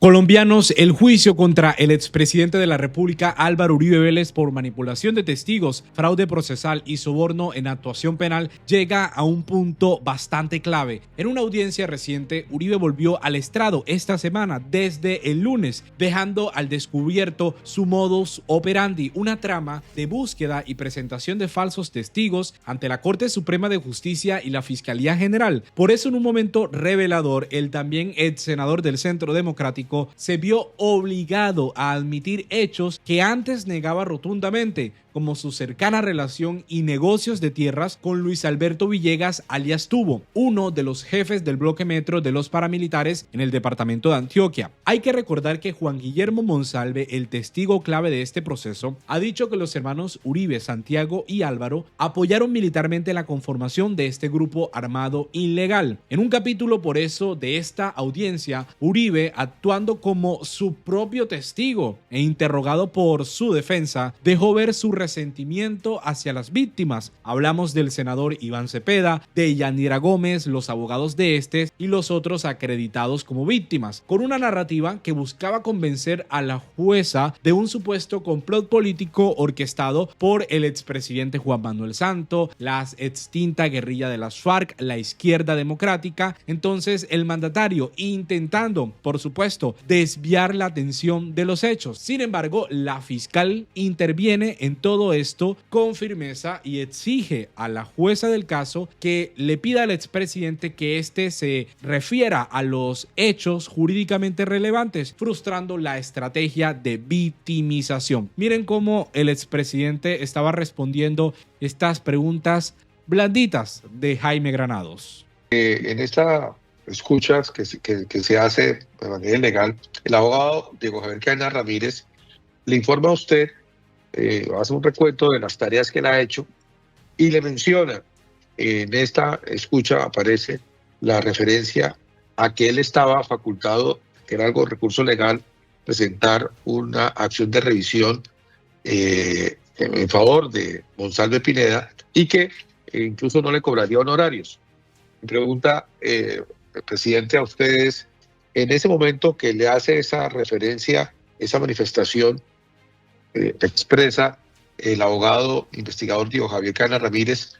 Colombianos, el juicio contra el expresidente de la República Álvaro Uribe Vélez por manipulación de testigos, fraude procesal y soborno en actuación penal llega a un punto bastante clave. En una audiencia reciente, Uribe volvió al estrado esta semana desde el lunes, dejando al descubierto su modus operandi, una trama de búsqueda y presentación de falsos testigos ante la Corte Suprema de Justicia y la Fiscalía General. Por eso, en un momento revelador, el también ex senador del Centro Democrático se vio obligado a admitir hechos que antes negaba rotundamente, como su cercana relación y negocios de tierras con Luis Alberto Villegas alias Tubo, uno de los jefes del bloque metro de los paramilitares en el departamento de Antioquia. Hay que recordar que Juan Guillermo Monsalve, el testigo clave de este proceso, ha dicho que los hermanos Uribe, Santiago y Álvaro apoyaron militarmente la conformación de este grupo armado ilegal. En un capítulo por eso de esta audiencia, Uribe, actuando como su propio testigo e interrogado por su defensa, dejó ver su resentimiento hacia las víctimas. Hablamos del senador Iván Cepeda, de Yanira Gómez, los abogados de este y los otros acreditados como víctimas, con una narrativa que buscaba convencer a la jueza de un supuesto complot político orquestado por el expresidente Juan Manuel Santos, la extinta guerrilla de las FARC, la izquierda democrática. Entonces el mandatario intentando, por supuesto, desviar la atención de los hechos. Sin embargo, la fiscal interviene en todo esto con firmeza y exige a la jueza del caso que le pida al expresidente que éste se refiera a los hechos jurídicamente relevantes, frustrando la estrategia de victimización. Miren cómo el expresidente estaba respondiendo estas preguntas blanditas de Jaime Granados. En esta escuchas que se hace de manera ilegal, el abogado Diego Javier Cadena Ramírez le informa a usted, hace un recuento de las tareas que él ha hecho y le menciona, en esta escucha aparece la referencia a que él estaba facultado, que era algo recurso legal, presentar una acción de revisión en favor de Monsalve Pineda y que incluso no le cobraría honorarios. Me pregunta, presidente, a ustedes, en ese momento que le hace esa referencia, esa manifestación, expresa el abogado investigador Diego Javier Cadena Ramírez,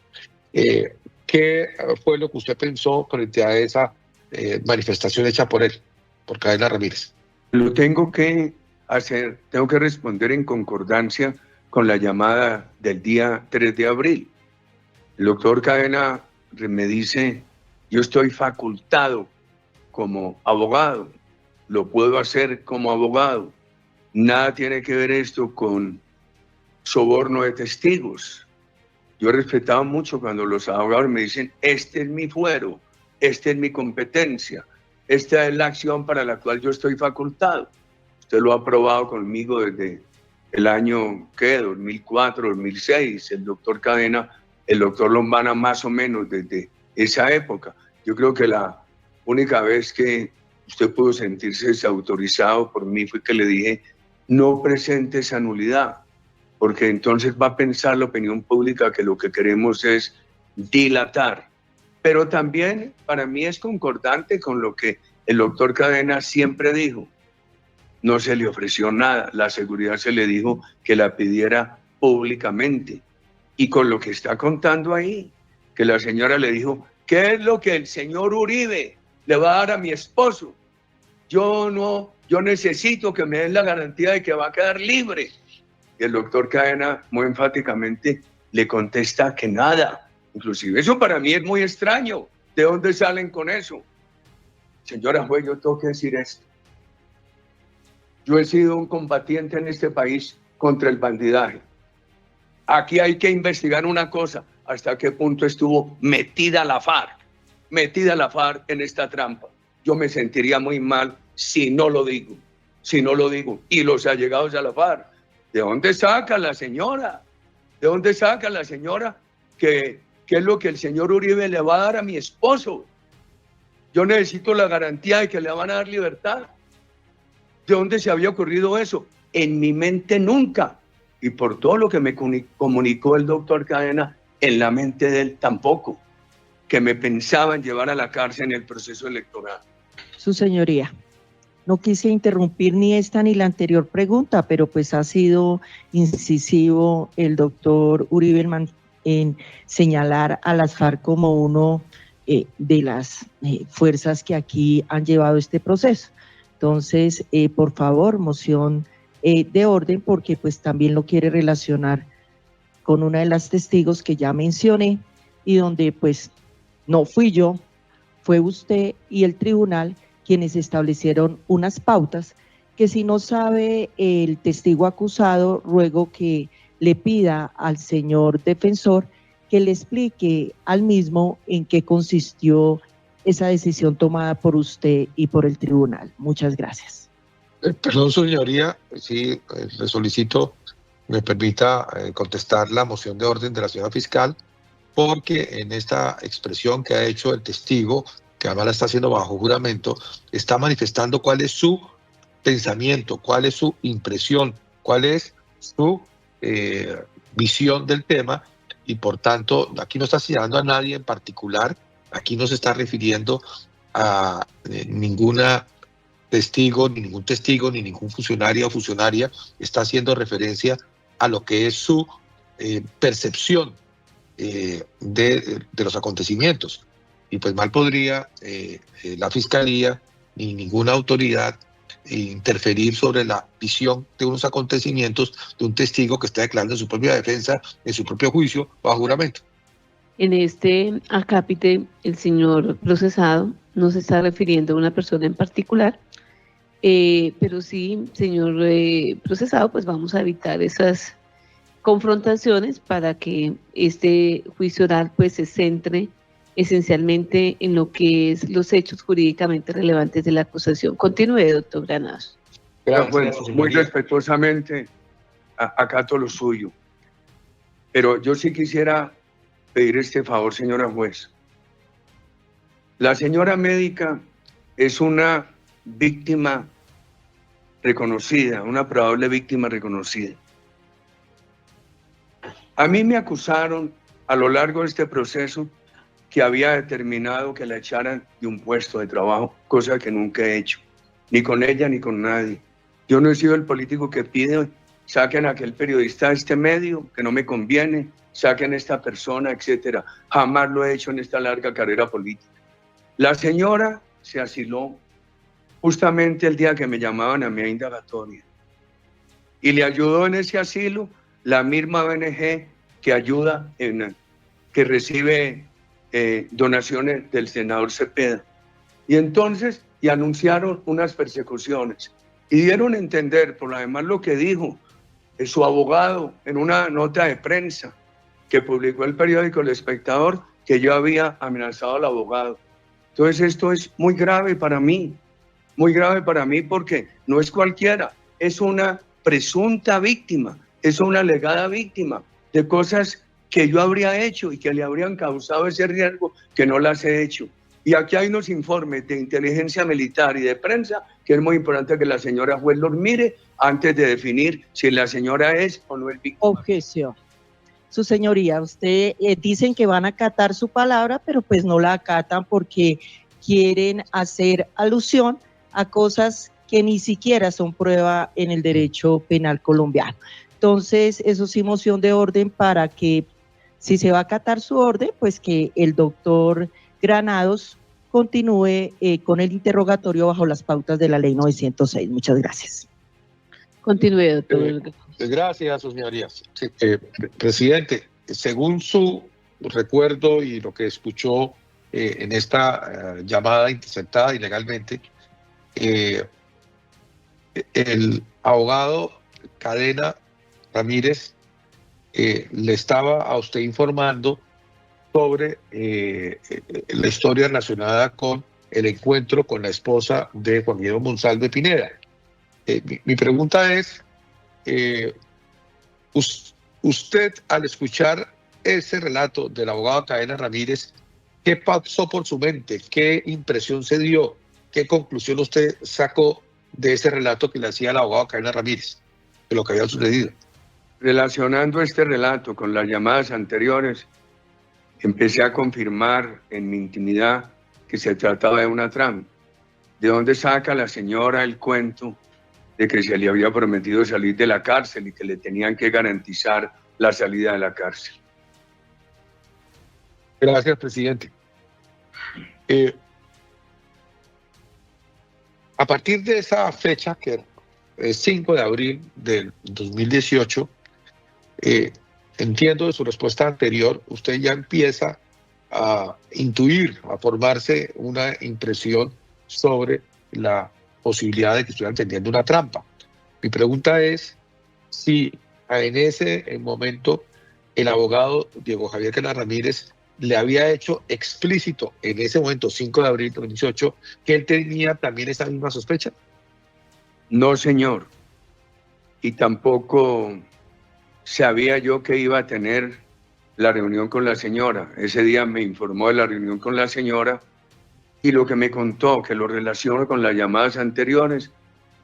¿qué fue lo que usted pensó frente a esa manifestación hecha por él, por Cadena Ramírez? Lo tengo que hacer, tengo que responder en concordancia con la llamada del día 3 de abril. El doctor Cadena me dice, yo estoy facultado como abogado, lo puedo hacer como abogado. Nada tiene que ver esto con soborno de testigos. Yo he respetado mucho cuando los abogados me dicen, este es mi fuero, esta es mi competencia, esta es la acción para la cual yo estoy facultado. Usted lo ha probado conmigo desde el año, 2004, 2006, el doctor Cadena, el doctor Lombana más o menos desde esa época. Yo creo que la única vez que usted pudo sentirse desautorizado por mí fue que le dije, no presente esa nulidad, porque entonces va a pensar la opinión pública que lo que queremos es dilatar. Pero también para mí es concordante con lo que el doctor Cadena siempre dijo. No se le ofreció nada, la seguridad se le dijo que la pidiera públicamente. Y con lo que está contando ahí, que la señora le dijo, ¿qué es lo que el señor Uribe le va a dar a mi esposo? Yo necesito que me den la garantía de que va a quedar libre. Y el doctor Cadena muy enfáticamente le contesta que nada. Inclusive eso para mí es muy extraño. ¿De dónde salen con eso? Señora juez, yo tengo que decir esto. Yo he sido un combatiente en este país contra el bandidaje. Aquí hay que investigar una cosa, hasta qué punto estuvo metida la FARC en esta trampa. Yo me sentiría muy mal si no lo digo. Y los allegados a la FARC, ¿de dónde saca la señora? ¿De dónde saca la señora que es lo que el señor Uribe le va a dar a mi esposo? Yo necesito la garantía de que le van a dar libertad. ¿De dónde se había ocurrido eso? En mi mente nunca. Y por todo lo que me comunicó el doctor Cadena, en la mente de él tampoco, que me pensaban llevar a la cárcel en el proceso electoral. Su señoría, No quise interrumpir ni esta ni la anterior pregunta, pero pues ha sido incisivo el doctor Uribe en señalar a las FARC como uno de las fuerzas que aquí han llevado este proceso. Entonces, por favor, moción de orden, porque pues también lo quiere relacionar con una de las testigos que ya mencioné y donde pues no fui yo, fue usted y el tribunal quienes establecieron unas pautas que si no sabe el testigo acusado, ruego que le pida al señor defensor que le explique al mismo en qué consistió esa decisión tomada por usted y por el tribunal. Muchas gracias. Perdón, su señoría, sí, le solicito me permita contestar la moción de orden de la señora fiscal, porque en esta expresión que ha hecho el testigo, que además la está haciendo bajo juramento, está manifestando cuál es su pensamiento, cuál es su impresión, cuál es su visión del tema, y por tanto aquí no está señalando a nadie en particular, aquí no se está refiriendo a ninguna testigo, ni ningún funcionario o funcionaria, está haciendo referencia a lo que es su percepción de los acontecimientos. Y pues mal podría la Fiscalía ni ninguna autoridad interferir sobre la visión de unos acontecimientos de un testigo que está declarando en su propia defensa, en su propio juicio, bajo juramento. En este acápite, el señor procesado no se está refiriendo a una persona en particular, pero sí, señor procesado, pues vamos a evitar esas confrontaciones para que este juicio oral pues se centre esencialmente en lo que es los hechos jurídicamente relevantes de la acusación. Continúe, doctor Granados. Gracias, muy respetuosamente acato lo suyo, pero yo sí quisiera pedir este favor, señora juez. La señora médica es una víctima reconocida, una probable víctima reconocida. A mí me acusaron a lo largo de este proceso que había determinado que la echaran de un puesto de trabajo, cosa que nunca he hecho, ni con ella ni con nadie. Yo no he sido el político que pide, saquen a aquel periodista de este medio, que no me conviene, saquen a esta persona, etcétera. Jamás lo he hecho en esta larga carrera política. La señora se asiló justamente el día que me llamaban a mi indagatoria. Y le ayudó en ese asilo la misma ONG que ayuda, que recibe donaciones del senador Cepeda. Y entonces, anunciaron unas persecuciones. Y dieron a entender, por además lo que dijo su abogado en una nota de prensa que publicó el periódico El Espectador, que yo había amenazado al abogado. Entonces esto es muy grave para mí porque no es cualquiera, es una presunta víctima, es una alegada víctima de cosas que yo habría hecho y que le habrían causado ese riesgo que no las he hecho. Y aquí hay unos informes de inteligencia militar y de prensa que es muy importante que la señora juez los mire antes de definir si la señora es o no es víctima. Objeción. Su señoría, usted dicen que van a acatar su palabra, pero pues no la acatan porque quieren hacer alusión a cosas que ni siquiera son prueba en el derecho penal colombiano. Entonces, eso sí, moción de orden para que, si se va a acatar su orden, pues que el doctor Granados continúe con el interrogatorio bajo las pautas de la ley 906. Muchas gracias. Continúe, doctor. Gracias, sus señorías. Sí, presidente, según su recuerdo y lo que escuchó en esta llamada interceptada ilegalmente, el abogado Cadena Ramírez le estaba a usted informando sobre la historia relacionada con el encuentro con la esposa de Juan Guillermo Monsalve Pineda. Mi pregunta es, usted al escuchar ese relato del abogado Cadena Ramírez, ¿qué pasó por su mente? ¿Qué impresión se dio? ¿Qué conclusión usted sacó de ese relato que le hacía el abogado Cadena Ramírez, de lo que había sucedido? Relacionando este relato con las llamadas anteriores, empecé a confirmar en mi intimidad que se trataba de una trampa. ¿De dónde saca la señora el cuento de que se le había prometido salir de la cárcel y que le tenían que garantizar la salida de la cárcel? Gracias, presidente. A partir de esa fecha, que es 5 de abril del 2018, entiendo de su respuesta anterior, usted ya empieza a intuir, a formarse una impresión sobre la posibilidad de que estuvieran tendiendo una trampa. Mi pregunta es si en ese momento el abogado Diego Javier Canas Ramírez le había hecho explícito en ese momento, 5 de abril de 2018, que él tenía también esa misma sospecha. No, señor. Y tampoco sabía yo que iba a tener la reunión con la señora. Ese día me informó de la reunión con la señora y lo que me contó, que lo relaciono con las llamadas anteriores,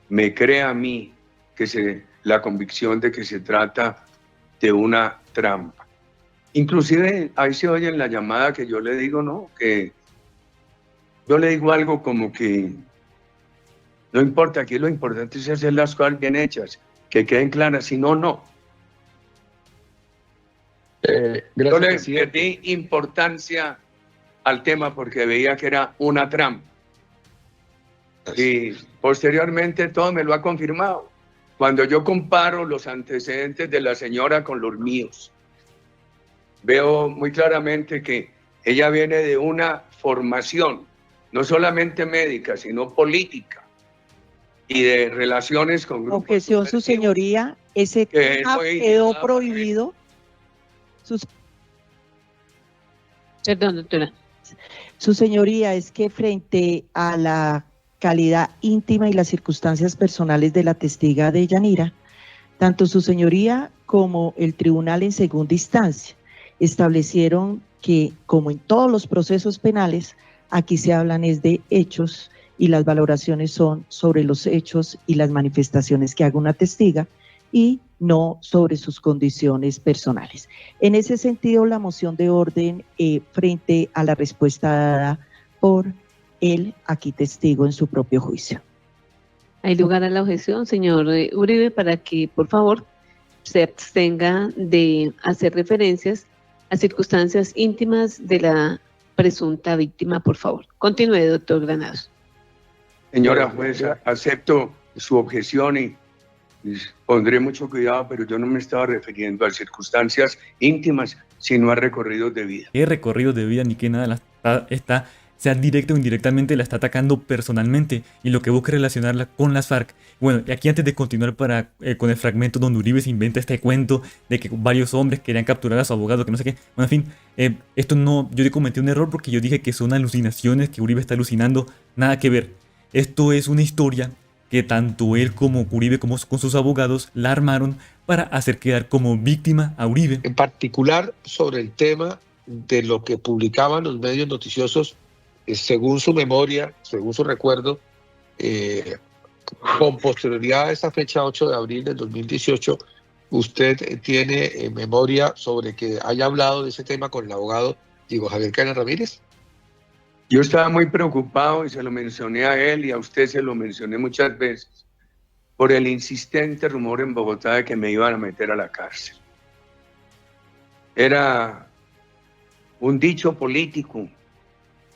me crea a mí que la convicción de que se trata de una trampa. Inclusive ahí se oye en la llamada que yo le digo, ¿no? Que yo le digo algo como que no importa, aquí lo importante es hacer las cosas bien hechas, que queden claras, si no, no. Yo le perdí importancia al tema porque veía que era una trampa. Y posteriormente todo me lo ha confirmado. Cuando yo comparo los antecedentes de la señora con los míos, veo muy claramente que ella viene de una formación, no solamente médica, sino política y de relaciones con grupos. Objeción, su señoría, ese tema quedó prohibido. Perdón, doctora. Su señoría, es que frente a la calidad íntima y las circunstancias personales de la testiga de Yanira, tanto su señoría como el tribunal en segunda instancia establecieron que, como en todos los procesos penales, aquí se hablan es de hechos y las valoraciones son sobre los hechos y las manifestaciones que haga una testiga y no sobre sus condiciones personales. En ese sentido, la moción de orden frente a la respuesta dada por el aquí testigo en su propio juicio. Hay lugar a la objeción, señor Uribe, para que, por favor, se abstenga de hacer referencias a circunstancias íntimas de la presunta víctima, por favor. Continúe, doctor Granados. Señora jueza, acepto su objeción y pondré mucho cuidado, pero yo no me estaba refiriendo a circunstancias íntimas, sino a recorridos de vida. ¿Qué recorridos de vida ni qué nada? Sea directa o indirectamente, la está atacando personalmente y lo que busca es relacionarla con las FARC. Bueno, y aquí antes de continuar con el fragmento donde Uribe se inventa este cuento de que varios hombres querían capturar a su abogado, que no sé qué. Bueno, en fin, esto no, yo cometí un error porque yo dije que son alucinaciones, que Uribe está alucinando, nada que ver. Esto es una historia que tanto él como Uribe, como con sus abogados, la armaron para hacer quedar como víctima a Uribe. En particular sobre el tema de lo que publicaban los medios noticiosos, según su memoria, según su recuerdo, con posterioridad a esa fecha 8 de abril del 2018, ¿usted tiene memoria sobre que haya hablado de ese tema con el abogado Diego Javier Canas Ramírez? Yo estaba muy preocupado y se lo mencioné a él y a usted se lo mencioné muchas veces por el insistente rumor en Bogotá de que me iban a meter a la cárcel. Era un dicho político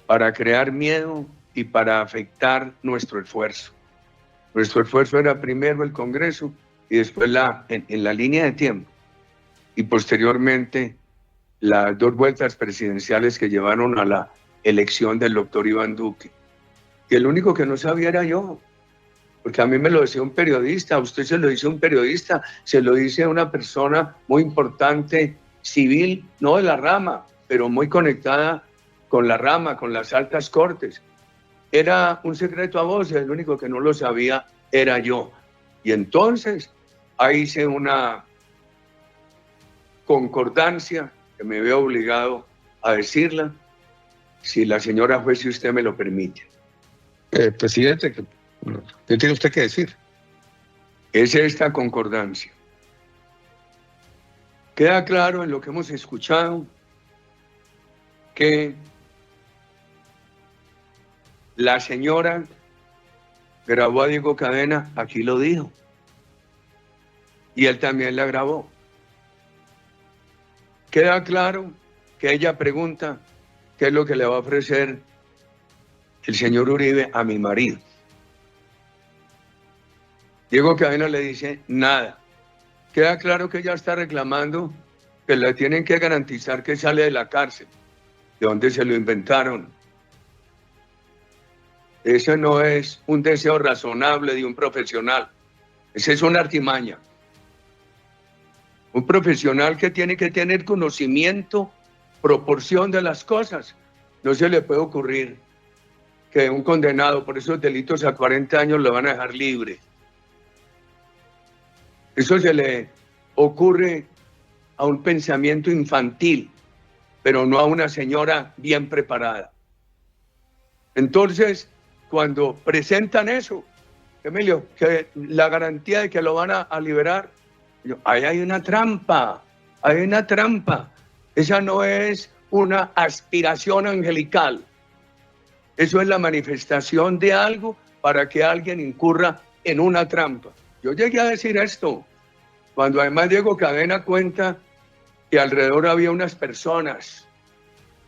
para crear miedo y para afectar nuestro esfuerzo. Nuestro esfuerzo era primero el Congreso y después en la línea de tiempo y posteriormente las 2 vueltas presidenciales que llevaron a la elección del doctor Iván Duque. Y el único que no sabía era yo, porque a mí me lo decía un periodista, a usted se lo dice un periodista, se lo dice a una persona muy importante, civil, no de la rama, pero muy conectada con la rama, con las altas cortes. Era un secreto a voces, el único que no lo sabía era yo. Y entonces ahí hice una concordancia que me veo obligado a decirla, si la señora juez, si usted me lo permite. Presidente, ¿qué tiene usted que decir? Es esta concordancia. Queda claro en lo que hemos escuchado que la señora grabó a Diego Cadena, aquí lo dijo. Y él también la grabó. Queda claro que ella pregunta qué es lo que le va a ofrecer el señor Uribe a mi marido. Diego Cadena le dice nada. Queda claro que ella está reclamando que le tienen que garantizar que sale de la cárcel, de donde se lo inventaron. Eso no es un deseo razonable de un profesional. Esa es una artimaña. Un profesional que tiene que tener conocimiento, proporción de las cosas. No se le puede ocurrir que un condenado por esos delitos a 40 años lo van a dejar libre. Eso se le ocurre a un pensamiento infantil, pero no a una señora bien preparada. Entonces, cuando presentan eso, Emilio, que la garantía de que lo van a liberar, ahí hay una trampa, hay una trampa. Esa no es una aspiración angelical. Eso es la manifestación de algo para que alguien incurra en una trampa. Yo llegué a decir esto, cuando además Diego Cadena cuenta que alrededor había unas personas,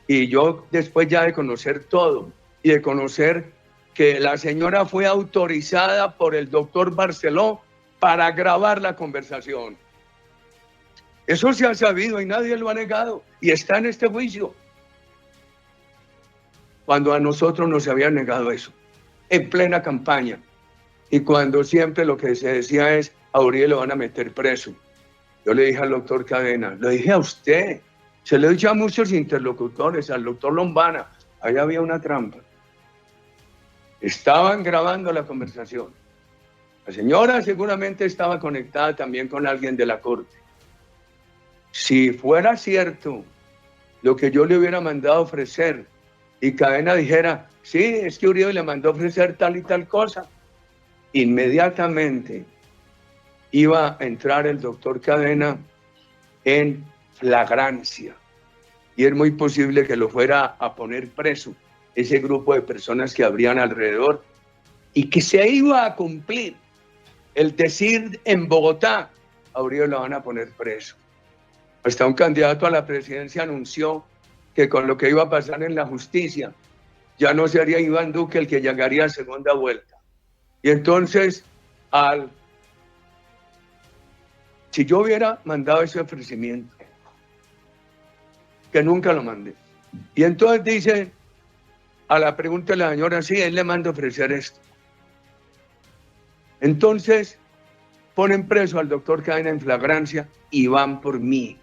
y yo después ya de conocer todo, y de conocer que la señora fue autorizada por el doctor Barceló para grabar la conversación. Eso se ha sabido y nadie lo ha negado, y está en este juicio. Cuando a nosotros nos habían negado eso, en plena campaña, y cuando siempre lo que se decía es, a Uribe lo van a meter preso. Yo le dije al doctor Cadena, le dije a usted, se lo he dicho a muchos interlocutores, al doctor Lombana, ahí había una trampa. Estaban grabando la conversación. La señora seguramente estaba conectada también con alguien de la corte. Si fuera cierto lo que yo le hubiera mandado ofrecer y Cadena dijera, sí, es que Uribe le mandó ofrecer tal y tal cosa, inmediatamente iba a entrar el doctor Cadena en flagrancia. Y es muy posible que lo fuera a poner preso ese grupo de personas que habrían alrededor y que se iba a cumplir el decir en Bogotá, a Uribe lo van a poner preso. Hasta un candidato a la presidencia anunció que con lo que iba a pasar en la justicia, ya no sería Iván Duque el que llegaría a segunda vuelta. Y entonces, si yo hubiera mandado ese ofrecimiento, que nunca lo mandé, y entonces dice, a la pregunta de la señora, sí, él le manda ofrecer esto. Entonces, ponen preso al doctor Cadena en flagrancia y van por mí.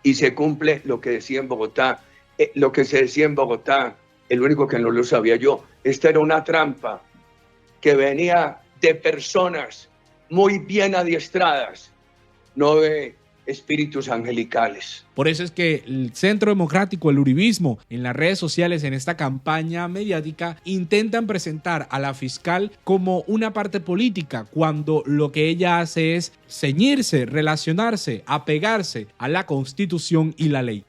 Y se cumple lo que decía en Bogotá, lo que se decía en Bogotá, el único que no lo sabía yo. Esta era una trampa que venía de personas muy bien adiestradas, no de espíritus angelicales. Por eso es que el Centro Democrático, el uribismo, en las redes sociales, en esta campaña mediática, intentan presentar a la fiscal como una parte política, cuando lo que ella hace es ceñirse, relacionarse, apegarse a la Constitución y la ley.